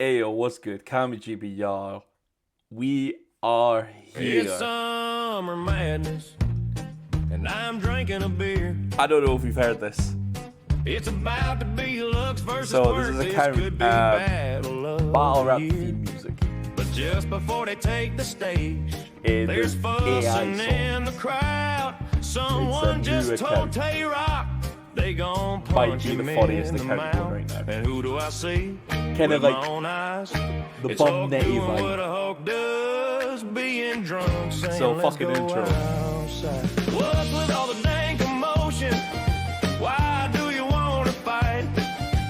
Ayo, what's good? Cammygbr, y'all. We are here. It's summer madness, and I'm drinking a beer. I don't know if you've heard this. It's about to be looks versus So work. this is a This could be battle of battle the rap year. theme music. But just before they take the stage, It's there's an fussing AI in song. the crowd. Someone new just account. told Tay-Rock they gon' Might punch be him the funniest in the account going mouth. right now. And who do I see? Kinda With like my own eyes. the It's Bum Hulk Netty doing vibe. what a Hulk does, being drunk, saying So let's fucking go intro. outside. What's with all the dang commotion? Why do you wanna fight?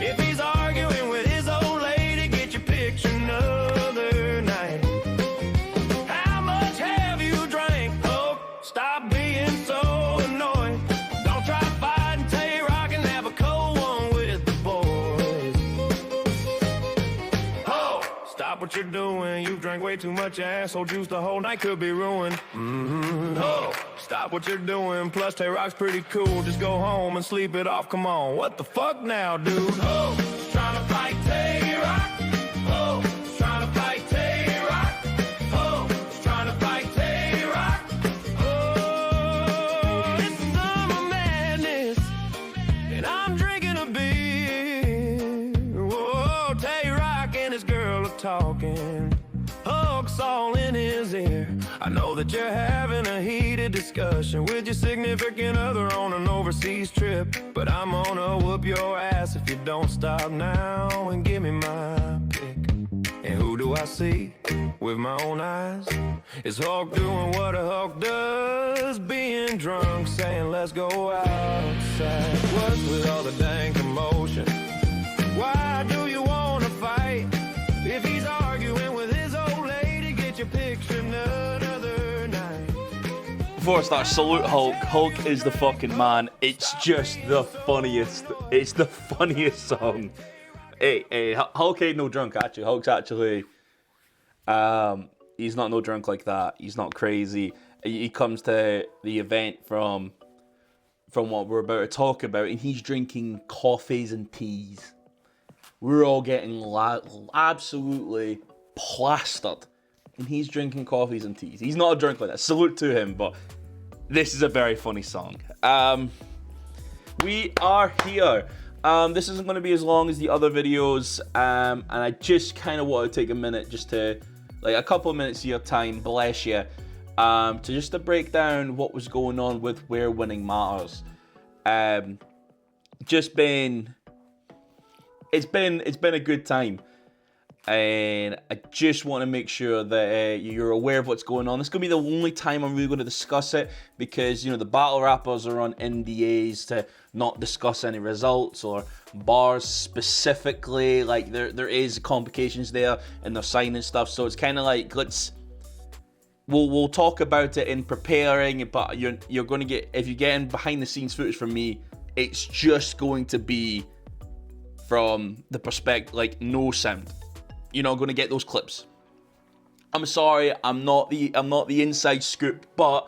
If he's arguing with his old lady, get your picture another night. How much have you drank, Hulk? Stop being so annoying. Don't try fighting Tay-Rock and have a cold one with the boys. Hulk, stop what you're doing. You drank way too much asshole juice. The whole night could be ruined. Hulk, stop what you're doing. Plus, Tay-Rock's pretty cool. Just go home and sleep it off. Come on, what the fuck now, dude? Hulk, trying to fight Tay-Rock. Hulk, trying to fight Tay-Rock. Hulk, trying to fight Tay-Rock. Oh, it's summer madness, and I'm drinking a beer. Whoa, Tay-Rock and his girl are talking. Hulk's all in his ear. I know that you're having a heated discussion with your significant other on an overseas trip, but I'm gonna whoop your ass if you don't stop now and give me my pick. And who do I see with my own eyes? It's Hulk doing what a Hulk does, being drunk, saying let's go outside. What's with all the dang commotion? Why do you wanna fight? If he's arguing with his old lady, get your picture another night. Before I start, salute Hulk. Hulk is the fucking man. It's just the funniest. It's the funniest song. Hey, Hulk ain't no drunk, actually. Hulk's actually, he's not no drunk like that. He's not crazy. He comes to the event from what we're about to talk about, and he's drinking coffees and teas. We're all getting absolutely plastered, and he's drinking coffees and teas. He's not a drunk like that. Salute to him, but this is a very funny song. We are here. This isn't going to be as long as the other videos, and I just kind of want to take a minute, just to, like, a couple of minutes of your time, bless you, to break down what was going on with Where Winning Matters. It's been a good time, and I just want to make sure that you're aware of what's going on. This is going to be the only time I'm really going to discuss it, because, you know, the battle rappers are on NDAs to not discuss any results or bars specifically. Like, there is complications there, and they're signing stuff, so it's kind of like, we'll talk about it in preparing, but you're going to get, if you're getting behind the scenes footage from me, it's just going to be from the perspective, like, no sound. You're not going to get those clips. I'm sorry, I'm not the inside scoop, but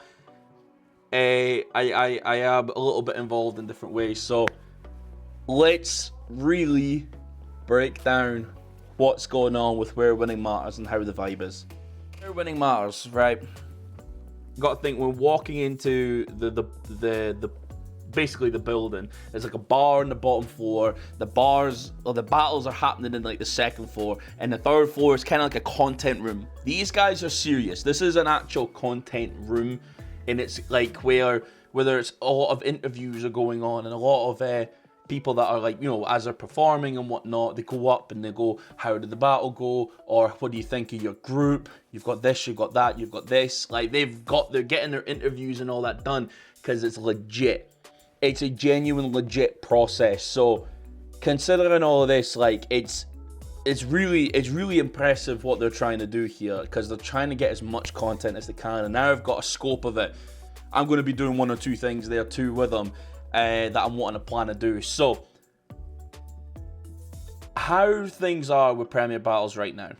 I am a little bit involved in different ways. So let's really break down what's going on with Where Winning Matters and how the vibe is. Where Winning Matters, right? Got to think, we're walking into the basically the building. There's like a bar on the bottom floor. The battles are happening in like the second floor, and the third floor is kind of like a content room. These guys are serious. This is an actual content room, and it's like where there's a lot of interviews are going on, and a lot of people that are, like, you know, as they're performing and whatnot, they go up and they go, how did the battle go? Or what do you think of your group? You've got this, you've got that, you've got this. Like, they're getting their interviews and all that done, because it's legit. It's a genuine, legit process. So, considering all of this, like, it's really impressive what they're trying to do here, because they're trying to get as much content as they can. And now I've got a scope of it. I'm going to be doing one or two things there too with them that I'm wanting to plan to do. So, how things are with Premier Battles right now,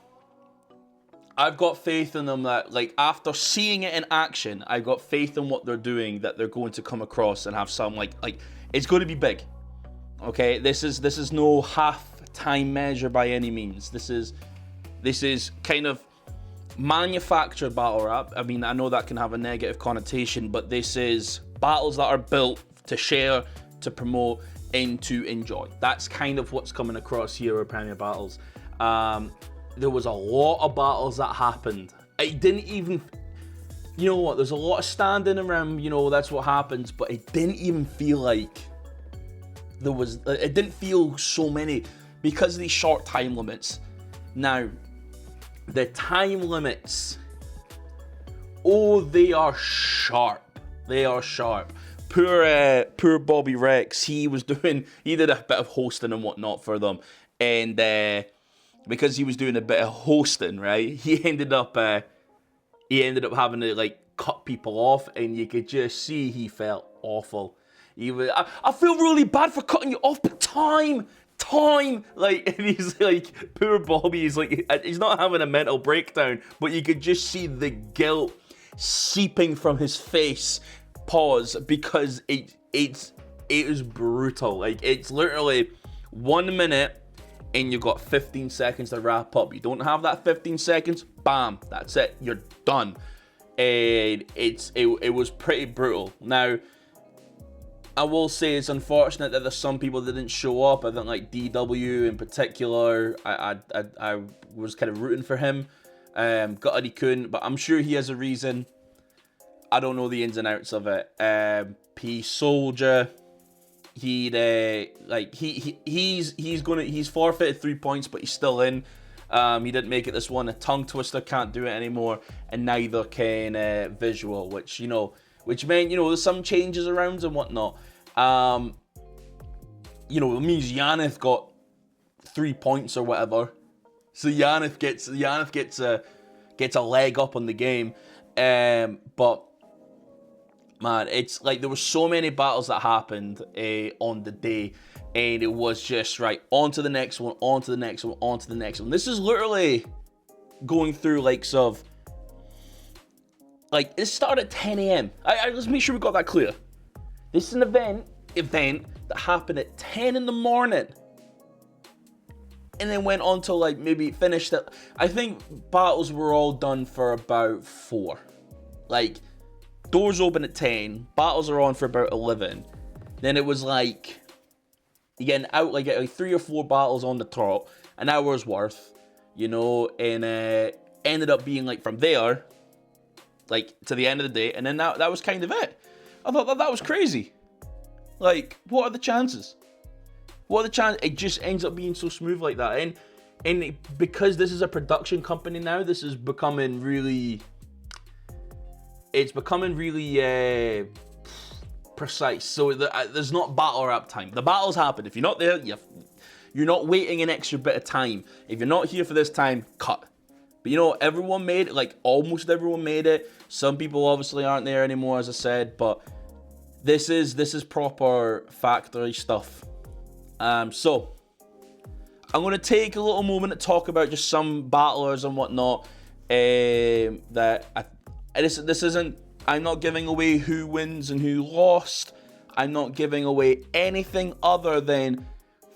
I've got faith in them that, like, after seeing it in action, I've got faith in what they're doing, that they're going to come across and have some, like, it's going to be big. Okay, this is no half time measure by any means. This is kind of manufactured battle rap. I mean, I know that can have a negative connotation, but this is battles that are built to share, to promote, and to enjoy. That's kind of what's coming across here with Premier Battles. There was a lot of battles that happened. It didn't even, you know what, there's a lot of standing around, you know, that's what happens, but it didn't even feel like it didn't feel so many because of these short time limits. Now, the time limits, oh, they are sharp. They are sharp. Poor Bobby Rex, he did a bit of hosting and whatnot for them. And because he was doing a bit of hosting, right, he ended up having to, like, cut people off, and you could just see he felt awful. I feel really bad for cutting you off, but time, like, and he's like, poor Bobby, he's not having a mental breakdown, but you could just see the guilt seeping from his face, because it is brutal. Like, it's literally 1 minute, and you've got 15 seconds to wrap up. You don't have that 15 seconds, bam, that's it, you're done. And it was pretty brutal. Now, I will say it's unfortunate that there's some people that didn't show up. I think, like, DW in particular, I was kind of rooting for him. Gutted he couldn't, but I'm sure he has a reason. I don't know the ins and outs of it. P Soldier, he's forfeited 3 points, but he's still in. He didn't make it this one. A tongue twister can't do it anymore, and neither can Visual, which meant, there's some changes around and whatnot. It means Yaneth got 3 points or whatever, so Yaneth gets a leg up on the game. But man, it's like there were so many battles that happened on the day, and it was just right on to the next one, on to the next one, on to the next one. This is literally going through likes of, like, it started at 10 a.m. Let's make sure we got that clear. This is an event that happened at 10 in the morning, and then went on to, like, maybe finished at, I think battles were all done for about 4. Like, doors open at 10, battles are on for about 11. Then it was like, again, out like 3 or 4 battles on the trot, an hour's worth, and ended up being, like, from there, like, to the end of the day, and then that was kind of it. I thought that was crazy. Like, what are the chances? It just ends up being so smooth like that. And because this is a production company now, this is becoming really... It's becoming really precise. So there's not battle rap time. The battles happen. If you're not there, you're not waiting an extra bit of time. If you're not here for this time, cut. But everyone made it. Like, almost everyone made it. Some people obviously aren't there anymore, as I said. But this is proper factory stuff. So I'm going to take a little moment to talk about just some battlers and whatnot. This isn't, I'm not giving away who wins and who lost. I'm not giving away anything other than,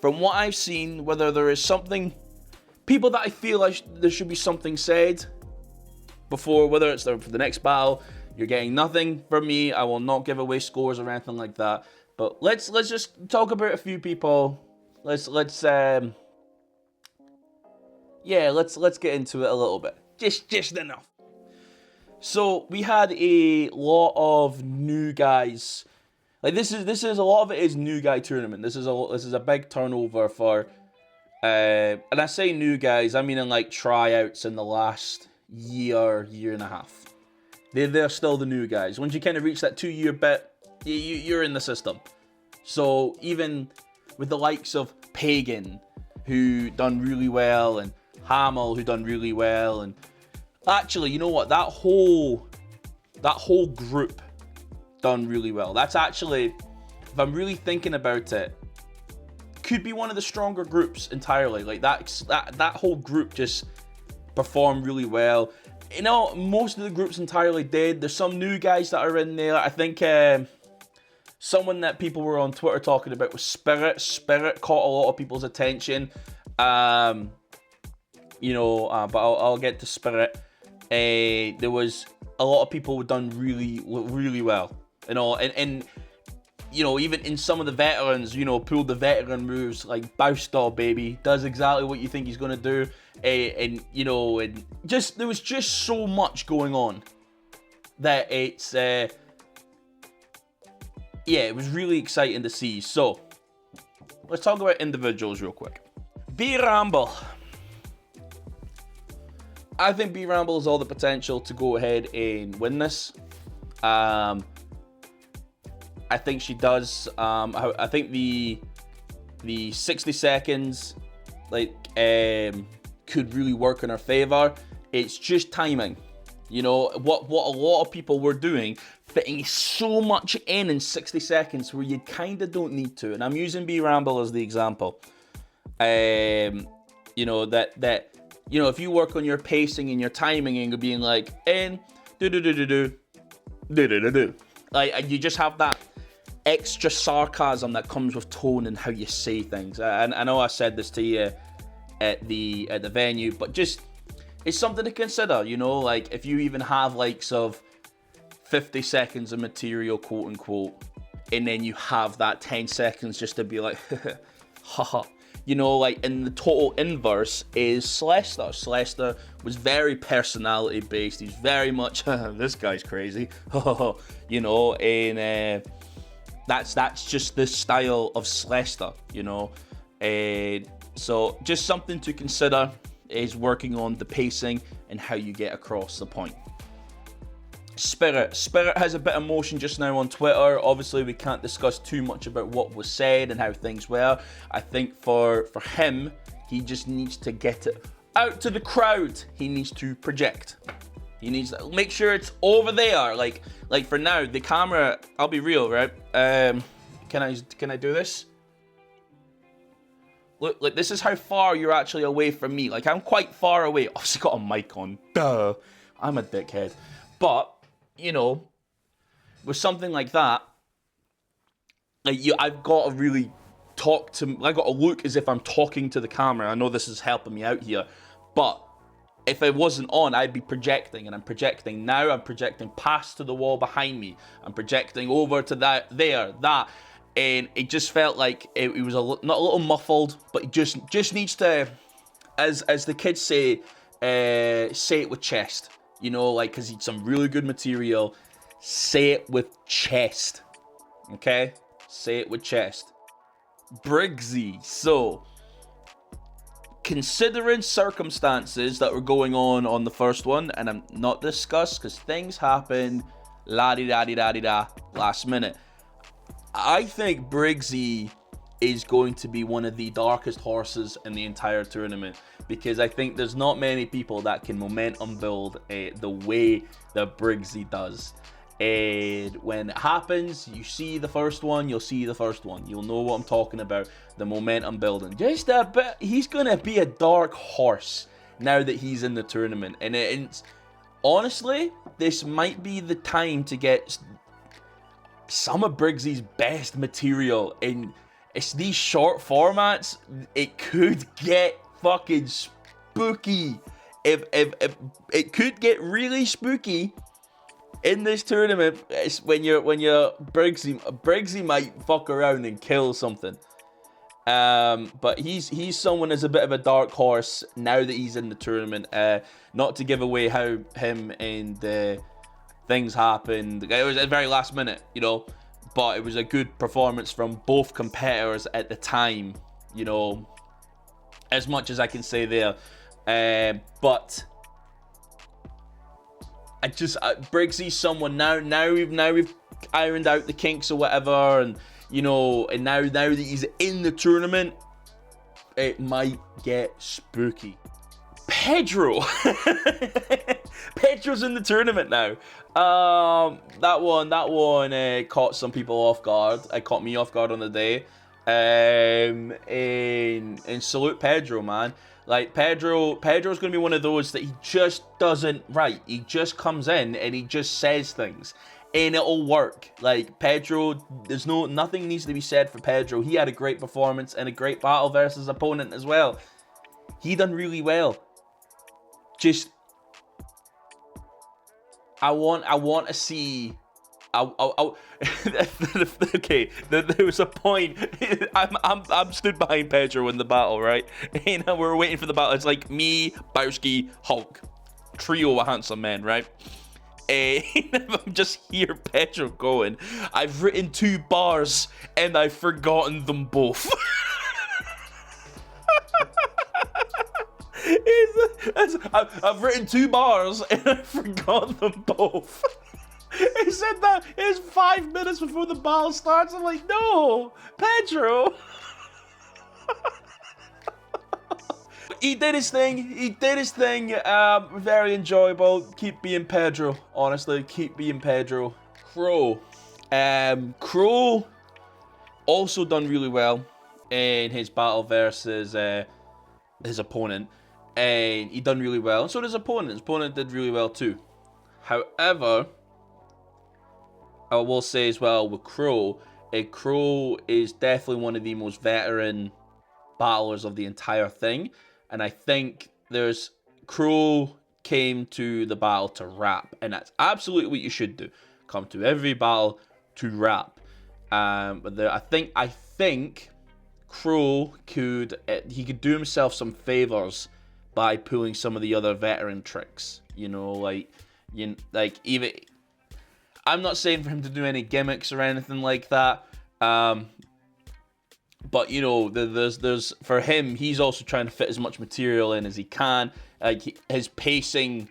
from what I've seen, whether there is something, people that I feel like there should be something said before, whether it's for the next battle. You're getting nothing from me. I will not give away scores or anything like that. But let's just talk about a few people. Let's get into it a little bit. Just enough. So we had a lot of new guys. Like, this is a lot of it is new guy tournament. This is a big turnover for and I say new guys, I mean in like tryouts in the last year and a half. They're still the new guys. Once you kind of reach that 2-year bit, you're in the system. So even with the likes of Pagan, who done really well, and Hamel, who done really well, and actually, you know what? That whole group done really well. That's actually, if I'm really thinking about it, could be one of the stronger groups entirely. Like, that whole group just performed really well. Most of the groups entirely did. There's some new guys that are in there. I think someone that people were on Twitter talking about was Spirit. Spirit caught a lot of people's attention. But I'll get to Spirit. There was a lot of people who done really well, and even in some of the veterans, pulled the veteran moves like Boustor, baby, does exactly what you think he's gonna do, and there was just so much going on that it's it was really exciting to see. So let's talk about individuals real quick. B Ramble. I think B Ramble has all the potential to go ahead and win this. I think she does. I think the 60 seconds could really work in her favor. It's just timing. What a lot of people were doing, fitting so much in 60 seconds where you kind of don't need to. And I'm using B Ramble as the example. If you work on your pacing and your timing and being like, and do, like you just have that extra sarcasm that comes with tone and how you say things. And I know I said this to you at the venue, but just it's something to consider. Like if you even have likes of 50 seconds of material, quote unquote, and then you have that 10 seconds just to be like, haha. Like in the total inverse is Celester. Celester was very personality based. He's very much this guy's crazy, and that's just the style of Celester, And so just something to consider is working on the pacing and how you get across the point. Spirit has a bit of motion just now on Twitter. Obviously, we can't discuss too much about what was said and how things were. I think for him, he just needs to get it out to the crowd. He needs to project. He needs to make sure it's over there. Like for now, the camera. I'll be real, right? Can I do this? Look, like this is how far you're actually away from me. Like I'm quite far away. Obviously got a mic on. Duh. I'm a dickhead. But with something like that, I've got to really I've got to look as if I'm talking to the camera. I know this is helping me out here, but if it wasn't on, I'd be projecting, and I'm projecting now. I'm projecting past to the wall behind me. I'm projecting over to that, and it just felt like it was not a little muffled, but it just needs to, as the kids say it with chest. Because it's some really good material. Say it with chest. Okay? Say it with chest. Briggsy. So, considering circumstances that were going on the first one, and I'm not discussed because things happened la-di-da-di-da-di-da last minute. I think Briggsy is going to be one of the darkest horses in the entire tournament, because I think there's not many people that can momentum build the way that Briggsy does. And when it happens, you see the first one, you'll see the first one. You'll know what I'm talking about, the momentum building. Just a bit, he's going to be a dark horse now that he's in the tournament. And it's honestly, this might be the time to get some of Briggsy's best material. And it's these short formats, it could get fucking spooky. If it could get really spooky in this tournament, it's when you're Briggsy might fuck around and kill something. But he's someone as a bit of a dark horse now that he's in the tournament. Not to give away how him and things happened. It was at the very last minute, but it was a good performance from both competitors at the time, as much as I can say there. But Briggsy's someone now we've ironed out the kinks or whatever, and and now that he's in the tournament, it might get spooky. Pedro's in the tournament now. That one caught some people off guard. It caught me off guard on the day. And salute Pedro, man. Like Pedro's gonna be one of those that he just doesn't write. He just comes in and he just says things, and it'll work. Like Pedro, nothing needs to be said for Pedro. He had a great performance and a great battle versus opponent as well. He done really well. Just, I want to see. Okay, there was a point. I'm stood behind Pedro in the battle, right? And we're waiting for the battle. It's like me, Bowski, Hulk, trio of handsome men, right? And I'm just here, Pedro going, I've written 2 bars and I've forgotten them both. I've written 2 bars and I forgot them both. He said that it's 5 minutes before the battle starts. I'm like, no, Pedro. He did his thing. Very enjoyable. Keep being Pedro. Honestly, keep being Pedro. Crow. Crow also done really well in his battle versus his opponent. And he done really well. And so did his opponent. His opponent did really well too. However, I will say as well with Crow, Crow is definitely one of the most veteran battlers of the entire thing. And I think Crow came to the battle to rap. And that's absolutely what you should do. Come to every battle to rap. But I think Crow could do himself some favors by pulling some of the other veteran tricks. You know, even I'm not saying for him to do any gimmicks or anything like that. But you know, there's for him, he's also trying to fit as much material in as he can. Like his pacing,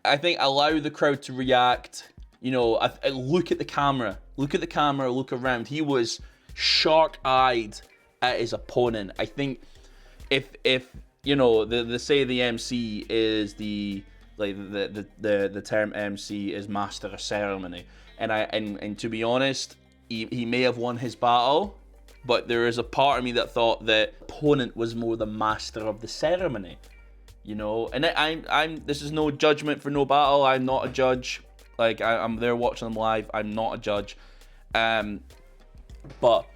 I think, allow the crowd to react. You know, look at the camera, look around. He was shark-eyed at his opponent. I think if you know, they say the MC is the term MC is master of ceremony, and to be honest, he may have won his battle, but there is a part of me that thought that opponent was more the master of the ceremony, you know. And I'm this is no judgment for no battle. I'm not a judge. Like I'm there watching them live. I'm not a judge, but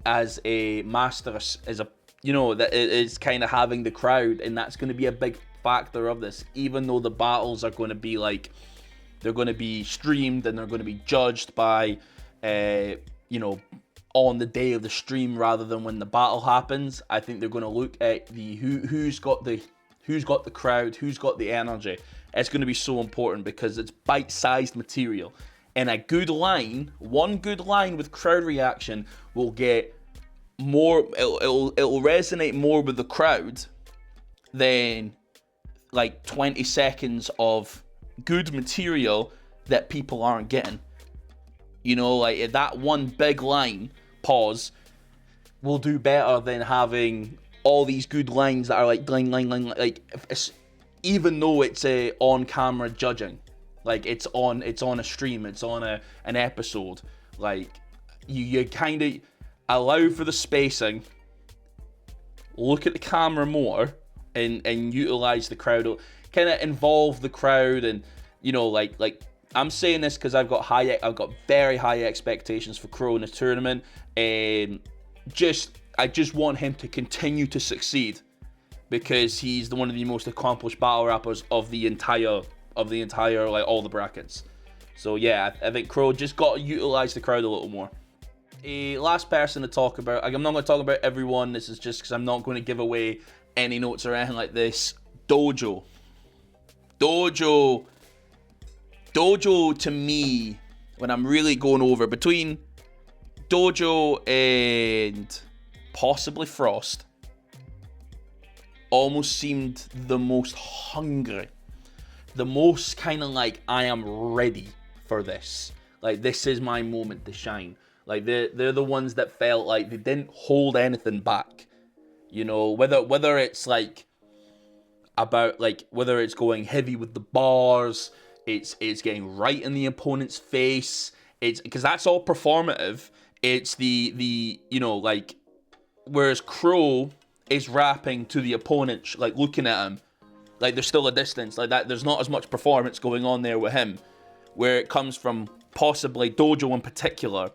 as a master, as a, you know, that it's kind of having the crowd, and that's going to be a big factor of this. Even though the battles are going to be like, they're going to be streamed and they're going to be judged by, you know, on the day of the stream rather than when the battle happens. I think they're going to look at the who's got the crowd, who's got the energy. It's going to be so important because it's bite-sized material, and one good line with crowd reaction will get more. It'll resonate more with the crowd than like 20 seconds of good material that people aren't getting. You know, like that one big line, pause, will do better than having all these good lines that are like line, like even though it's on camera judging, like it's on a stream, it's on an episode, like you kind of allow for the spacing, look at the camera more, and utilize the crowd, kind of involve the crowd, and you know, like I'm saying this because I've got very high expectations for Crow in this tournament, and I just want him to continue to succeed because he's one of the most accomplished battle rappers of the entire like all the brackets. So yeah, I think Crow just got to utilize the crowd a little more. Last person to talk about. I'm not going to talk about everyone. This is just because I'm not going to give away any notes or anything like this. Dojo to me, when I'm really going over between Dojo and possibly Frost, almost seemed the most hungry, the most kind of like, I am ready for this. Like, this is my moment to shine. Like, they're the ones that felt like they didn't hold anything back. You know, whether it's like about like whether it's going heavy with the bars, it's getting right in the opponent's face. It's because that's all performative. It's the you know, like, whereas Crow is rapping to the opponent, like looking at him, like there's still a distance, like that. There's not as much performance going on there with him, where it comes from possibly Dojo in particular.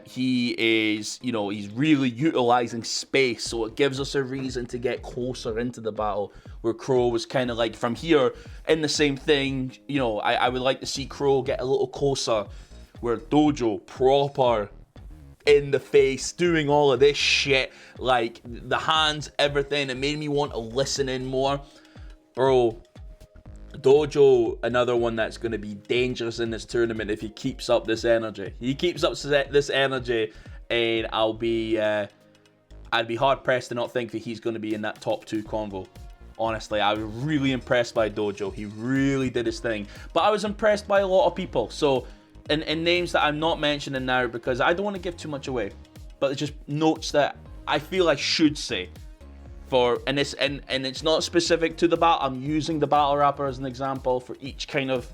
He is, you know, he's really utilizing space, so it gives us a reason to get closer into the battle, where Crow was kind of like, from here, in the same thing, you know, I would like to see Crow get a little closer, where Dojo, proper in the face, doing all of this shit, like, the hands, everything, it made me want to listen in more. Bro, Dojo, another one that's going to be dangerous in this tournament if he keeps up this energy. He keeps up this energy, and I'd be hard pressed to not think that he's going to be in that top 2 convo. Honestly, I was really impressed by Dojo. He really did his thing. But I was impressed by a lot of people. So, in names that I'm not mentioning now because I don't want to give too much away, but it's just notes that I feel I should say. And it's not specific to the battle. I'm using the battle rapper as an example for each kind of,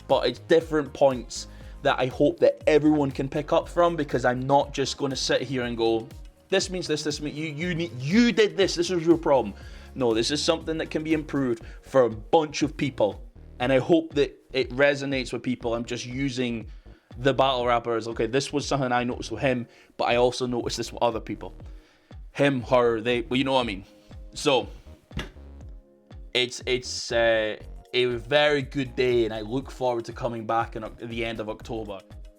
but it's different points that I hope that everyone can pick up from, because I'm not just going to sit here and go, this means this means you did this. This was your problem. No, this is something that can be improved for a bunch of people, and I hope that it resonates with people. I'm just using the battle rapper as, okay, this was something I noticed with him, but I also noticed this with other people. Him, her, they, well, you know what I mean. So, it's a very good day, and I look forward to coming back at the end of October.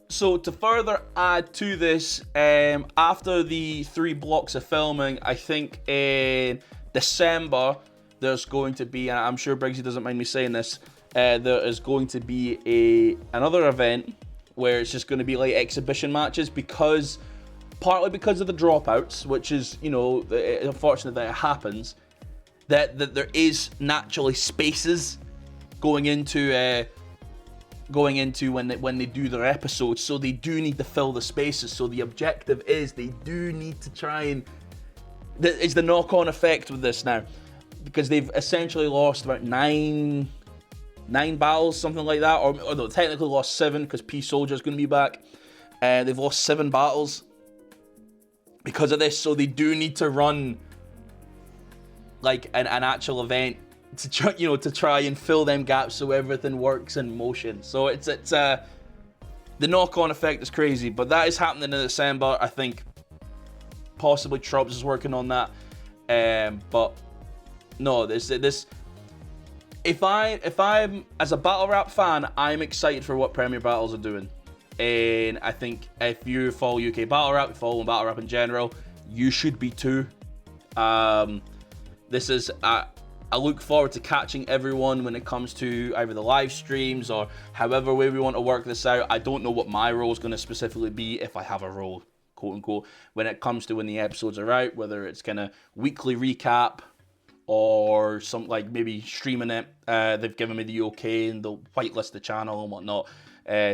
So, to further add to this, after the 3 blocks of filming, I think in December, there's going to be, and I'm sure Briggsy doesn't mind me saying this, there is going to be another event where it's just going to be like exhibition matches, partly because of the dropouts, which is, you know, unfortunate that it happens, that there is naturally spaces going into when they do their episodes, so they do need to fill the spaces. So the objective is they do need to try and, it's the knock-on effect with this now, because they've essentially lost about nine battles, something like that, or no, technically lost 7 because P Soldier's going to be back. They've lost 7 battles because of this, so they do need to run like an actual event to try, you know, to try and fill them gaps so everything works in motion. So it's the knock-on effect is crazy, but that is happening in December. I think possibly Trubs is working on that, but no, this if I'm as a battle rap fan, I'm excited for what Premier Battles are doing. And I think if you follow UK battle rap, you follow battle rap in general, you should be too. This is, I look forward to catching everyone when it comes to either the live streams or however way we want to work this out. I don't know what my role is going to specifically be, if I have a role, quote unquote, when it comes to when the episodes are out, whether it's kind of weekly recap or something like maybe streaming it. They've given me the okay and they'll whitelist the channel and whatnot.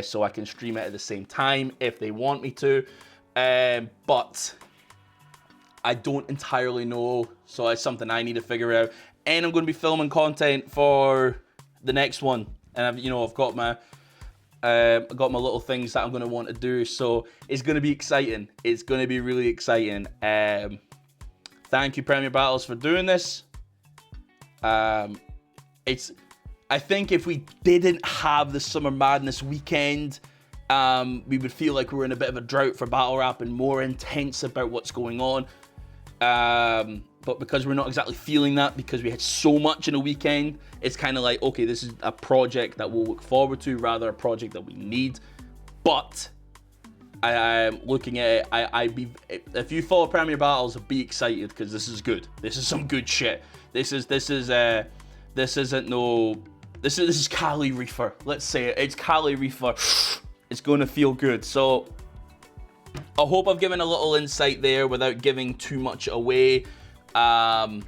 So I can stream it at the same time if they want me to. But I don't entirely know, so it's something I need to figure out. And I'm going to be filming content for the next one, and I've got my little things that I'm going to want to do. So it's going to be exciting. It's going to be really exciting. Thank you, Premier Battles, for doing this. I think if we didn't have the Summer Madness weekend, we would feel like we were in a bit of a drought for battle rap and more intense about what's going on. But because we're not exactly feeling that, because we had so much in a weekend, it's kind of like, okay, this is a project that we'll look forward to, rather a project that we need. But I'm looking at it, if you follow Premier Battles, be excited, because this is good. This is some good shit. This is Kaale Reefer. Let's say it. It's Kaale Reefer. It's going to feel good. So I hope I've given a little insight there without giving too much away. And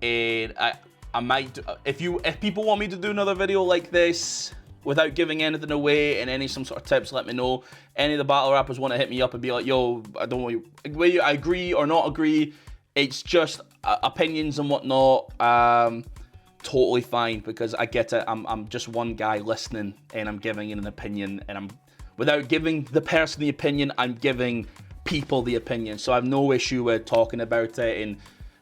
I might, if people want me to do another video like this without giving anything away and some sort of tips, let me know. Any of the battle rappers want to hit me up and be like, yo, I don't want you, I agree or not agree. It's just opinions and whatnot. Totally fine, because I get it. I'm just one guy listening and I'm giving an opinion, and without giving the person the opinion, I'm giving people the opinion. So I have no issue with talking about it and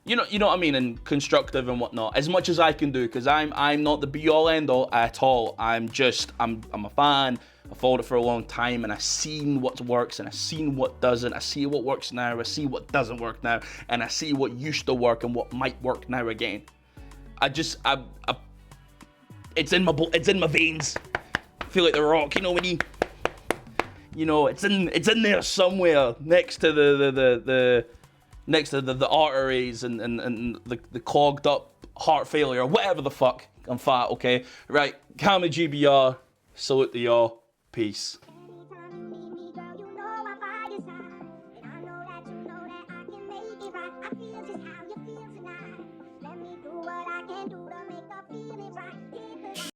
you know what I mean, and constructive and whatnot, as much as I can do, because I'm not the be all end all at all. I'm a fan. I followed it for a long time, and I've seen what works, and I've seen what doesn't. I see what works now, I see what doesn't work now, and I see what used to work and what might work now again. It's in my veins. I feel like The Rock, you know, when it's in there somewhere next to the arteries and the clogged up heart failure, whatever the fuck. I'm fat, okay? Right, Cammygbr, salute to y'all. Peace. Anytime you need me, girl, you know I'm by your side. And I know that you know that I can make it right. I feel just how you feel tonight. Let me do what I can do to make a